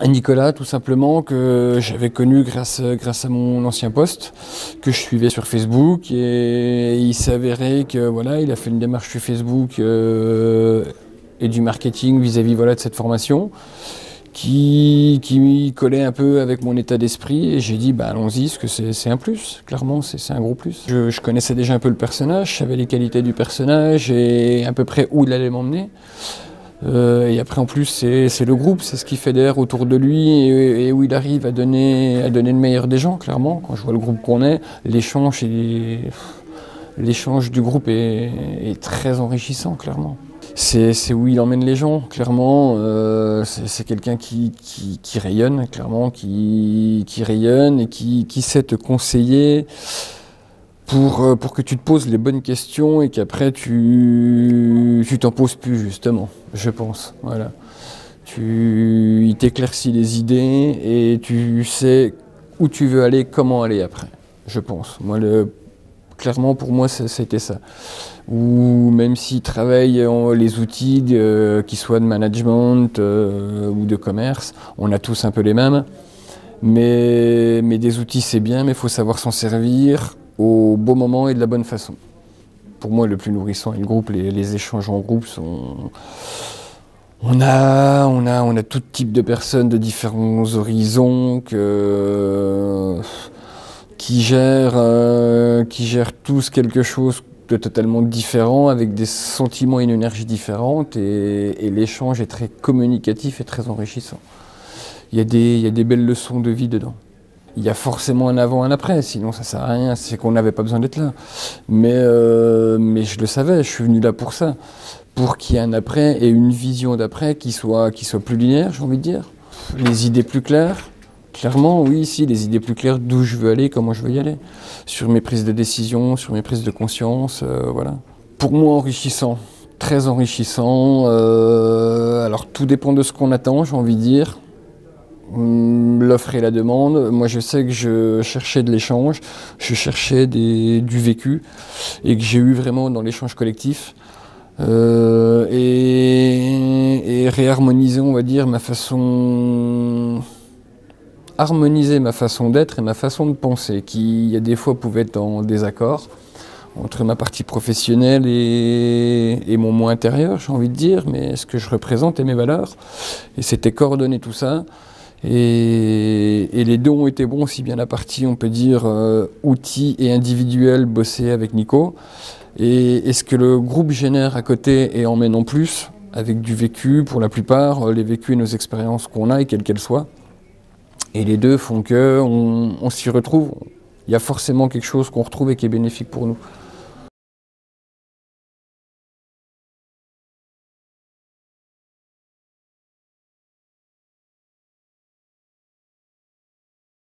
Nicolas, tout simplement, que j'avais connu grâce à mon ancien poste, que je suivais sur Facebook, et il s'est avéré que voilà, il a fait une démarche sur Facebook et du marketing vis-à-vis voilà, de cette formation qui collait un peu avec mon état d'esprit, et j'ai dit bah allons-y, parce que c'est un plus, clairement c'est un gros plus. Je connaissais déjà un peu le personnage, je savais les qualités du personnage et à peu près où il allait m'emmener. Et après en plus c'est le groupe, c'est ce qui fédère autour de lui et où il arrive à donner le meilleur des gens, clairement. Quand je vois le groupe qu'on est, l'échange du groupe est très enrichissant, clairement. C'est où il emmène les gens, clairement. C'est quelqu'un qui rayonne, clairement, qui rayonne et qui sait te conseiller pour que tu te poses les bonnes questions et qu'après tu t'en poses plus, justement, je pense. Voilà. Il t'éclaircit les idées et tu sais où tu veux aller, comment aller après, je pense. Clairement, pour moi, c'était ça. Ou même s'il travaille les outils, qu'ils soient de management ou de commerce, on a tous un peu les mêmes. Mais des outils, c'est bien, mais il faut savoir s'en servir au bon moment et de la bonne façon. Pour moi, le plus nourrissant est le groupe. Les échanges en groupe sont... On a tout type de personnes de différents horizons qui gèrent tous quelque chose de totalement différent, avec des sentiments et une énergie différente, et l'échange est très communicatif et très enrichissant. Il y a des belles leçons de vie dedans. Il y a forcément un avant, un après, sinon ça sert à rien, c'est qu'on n'avait pas besoin d'être là. Mais je le savais, je suis venu là pour ça, pour qu'il y ait un après et une vision d'après qui soit plus linéaire, j'ai envie de dire. Les idées plus claires. Clairement, oui, si, les idées plus claires d'où je veux aller, comment je veux y aller. Sur mes prises de décision, sur mes prises de conscience, voilà. Pour moi, enrichissant, très enrichissant. Alors, tout dépend de ce qu'on attend, j'ai envie de dire. L'offre et la demande. Moi, je sais que je cherchais de l'échange, je cherchais du vécu, et que j'ai eu vraiment dans l'échange collectif. Et réharmoniser, on va dire, harmoniser ma façon d'être et ma façon de penser, qui, il y a des fois, pouvait être en désaccord entre ma partie professionnelle et mon moi intérieur, j'ai envie de dire, mais ce que je représente et mes valeurs. Et c'était coordonner tout ça. Et les deux ont été bons, aussi bien la partie, on peut dire, outils et individuel, bosser avec Nico, et ce que le groupe génère à côté et emmène en plus, avec du vécu, pour la plupart, les vécus et nos expériences qu'on a, et quelles qu'elles soient. Et les deux font qu'on s'y retrouve. Il y a forcément quelque chose qu'on retrouve et qui est bénéfique pour nous.